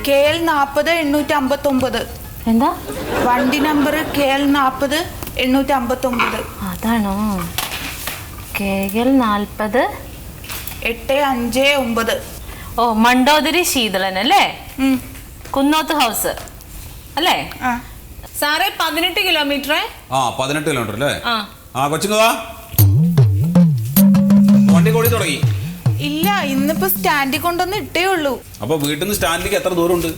KL 40 859. എന്താ വണ്ടി number KL 40 859. അതാണോ? KL 40 859. ഓ, മണ്ടോദരി ശീതളൻ അല്ലേ? കുന്നോത്ത് ഹൗസ് അല്ലേ? സാറേ 18 കിലോമീറ്റർ. 18 കിലോമീറ്റർ അല്ലേ? കൊച്ചുങ്ങ വണ്ടി കൂടി തുടങ്ങി. ഇല്ല, ഇന്നിപ്പോ സ്റ്റാൻഡിൽ കൊണ്ടൊന്ന് ഇട്ടേ ഉള്ളൂ. അപ്പൊ വീട്ടിൽ നിന്ന് സ്റ്റാൻഡിലേക്ക് എത്ര ദൂരം ഉണ്ട്?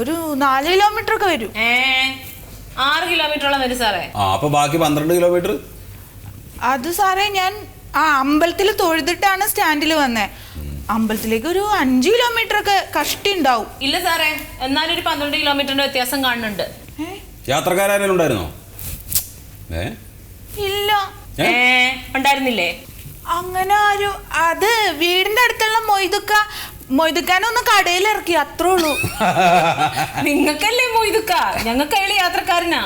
ഒരു 4 കിലോമീറ്റർ ഒക്കെ വരും. 6 കിലോമീറ്ററോളം വരും സാറേ. അപ്പൊ ബാക്കി 12 കിലോമീറ്റർ. അത് സാറേ ഞാൻ അമ്പലത്തിൽ തൊഴുതിട്ടാണ് സ്റ്റാൻഡിൽ വന്നേ. അമ്പലത്തിലേക്ക് ഒരു 5 കിലോമീറ്റർ ഒക്കെ കഷ്ടി ഉണ്ടാവും. ഇല്ല സാറേ, എന്നാലും ഒരു 12 കിലോമീറ്ററിന്റെ വ്യത്യാസം കാണുന്നുണ്ട്. യാത്രക്കാരും ഉണ്ടായിരുന്നോ? ഇല്ല, ഉണ്ടായിരുന്നില്ലേ? അങ്ങനെ ആരും. അത് വീടിന്റെ അടുത്തുള്ള മൊയ്തുക്കാനൊന്ന് കടയിൽ ഇറക്കി, അത്രേ ഉള്ളൂ. നിങ്ങൾക്കല്ലേ മൊയ്തുക്ക, ഞങ്ങൾക്ക് അയാൾ യാത്രക്കാരനാ.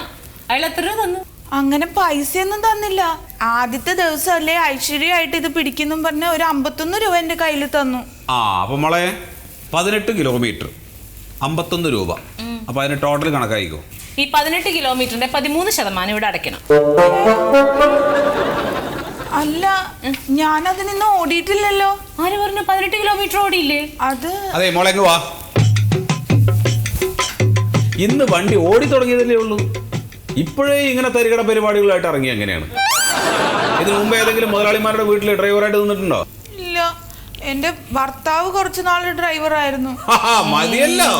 അയാൾ എത്ര രൂപ തന്നു? അങ്ങനെ പൈസയൊന്നും തന്നില്ല. ആദ്യത്തെ ദിവസമല്ലേ ഐശ്വര്യമായിട്ട് ഇത് പിടിക്കുന്നു പറഞ്ഞ ഒരു 51 രൂപ എന്റെ കയ്യിൽ തന്നു. അപ്പൊ മോളെ 18 കിലോമീറ്റർ 51 രൂപ. അപ്പൊ അതിന് ടോട്ടൽ കണക്കായിക്കോ. ഈ 18 കിലോമീറ്ററിന്റെ 13% ഇവിടെ അടയ്ക്കണം. അല്ല, ഞാനത് നിന്ന് ഓടിയിട്ടില്ലല്ലോ. ആര് പറഞ്ഞു 18 കിലോമീറ്റർ ഓടിയില്ലേ? അതെ മോളെ വാ. ഇന്ന് വണ്ടി ഓടി തുടങ്ങിയതല്ലേ ഉള്ളൂ. ഇപ്പോഴേ ഇങ്ങനെ തരികട പരിപാടികളായിട്ട് ഇറങ്ങി എങ്ങനെയാണ്? ഇതിനു മുമ്പ് ഏതെങ്കിലും മുതലാളിമാരുടെ വീട്ടിൽ ഡ്രൈവറായിട്ട് നിന്നിട്ടുണ്ടോ? ഇല്ല, എന്റെ ഭർത്താവ് കുറച്ചു നാൾ ഡ്രൈവർ ആയിരുന്നു. മതിയല്ലോ,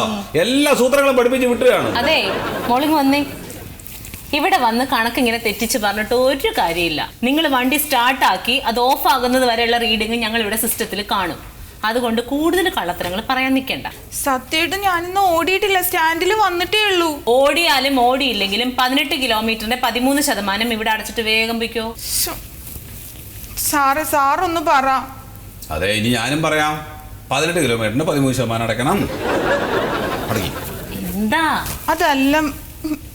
എല്ലാ സൂത്രങ്ങളും പഠിപ്പിച്ച് വിട്ടുകയാണ്. അതെ മോളിങ് വന്നേ. ഇവിടെ വന്ന് കണക്ക് ഇങ്ങനെ തെറ്റിച്ച് പറഞ്ഞിട്ട് ഒരു കാര്യമില്ല. നിങ്ങൾ വണ്ടി സ്റ്റാർട്ടാക്കി അത് ഓഫ് ആകുന്നത് വരെയുള്ള റീഡിങ് ഞങ്ങൾ ഇവിടെ സിസ്റ്റത്തിൽ കാണും. അതുകൊണ്ട് കൂടുതൽ കള്ളത്തരങ്ങൾ പറയാൻ നിൽക്കണ്ട. സത്യമായിട്ട് ഞാനിന്ന് ഓടിയിട്ടില്ല, സ്റ്റാൻഡിൽ വന്നിട്ടേ ഉള്ളൂ. ഓടിയാലും ഓടിയില്ലെങ്കിലും 18 കിലോമീറ്ററിന്റെ 13% ഇവിടെ അടച്ചിട്ട് വേഗം പോയിക്കോ. സാറൊന്ന് പറ. അതെ, ഇനി ഞാനും പറയാം. 18 കിലോമീറ്ററിന് 13% അടയ്ക്കണം. എന്താ? അതല്ല,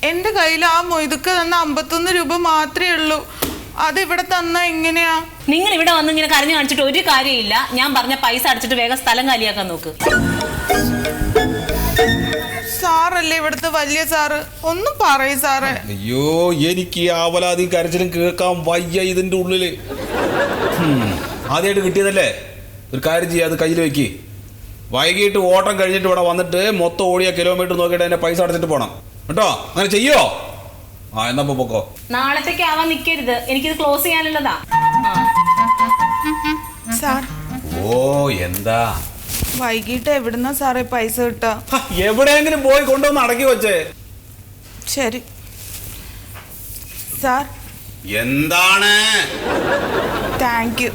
എന്റെ കയ്യിൽ ആ മൊയ്തുക്ക തന്ന 51 രൂപ മാത്രമേ ഉള്ളൂ. അതിവിടെ തന്ന എങ്ങനെയാ? നിങ്ങൾ ഇവിടെ വന്ന് ഇങ്ങനെ കരഞ്ഞു കാണിച്ചിട്ട് ഒരു കാര്യമില്ല. ഞാൻ പറഞ്ഞ പൈസ അടച്ചിട്ട് വേഗം സ്ഥലം കാലിയാക്കാൻ നോക്ക്. സാറല്ലേ ഇവിടുത്തെ വലിയ സാറ്, ഒന്നും പറയ് സാറേ. അയ്യോ, എനിക്ക് ആവലാതി കരച്ചിലും കേൾക്കാൻ വയ്യ ഇതിന്റെ ഉള്ളില്. ആദ്യമായിട്ട് കിട്ടിയതല്ലേ, ഒരു കാര്യം ചെയ്യാം, അത് കയ്യിൽ വെക്ക്. വൈകിട്ട് ഓട്ടം കഴിഞ്ഞിട്ട് ഇവിടെ വന്നിട്ട് മൊത്തം ഓടിയ കിലോമീറ്റർ നോക്കിയിട്ട് അതിന്റെ പൈസ അടച്ചിട്ട് പോണം കേട്ടോ. അങ്ങനെ ചെയ്യോ? എന്നാ പൊക്കോ. നാളത്തേക്ക് ആവാൻ നിൽക്കരുത്, എനിക്കിത് ക്ലോസ് ചെയ്യാനുള്ളതാ. സാർ. ഓ, എന്താ വൈകിട്ട് എവിടുന്നാ സാറേ പൈസ കിട്ടാ? എവിടെയെങ്കിലും പോയി കൊണ്ടുവന്ന് അടക്കി വെച്ചേ. ശരി സാർ. എന്താണ്? Thank you.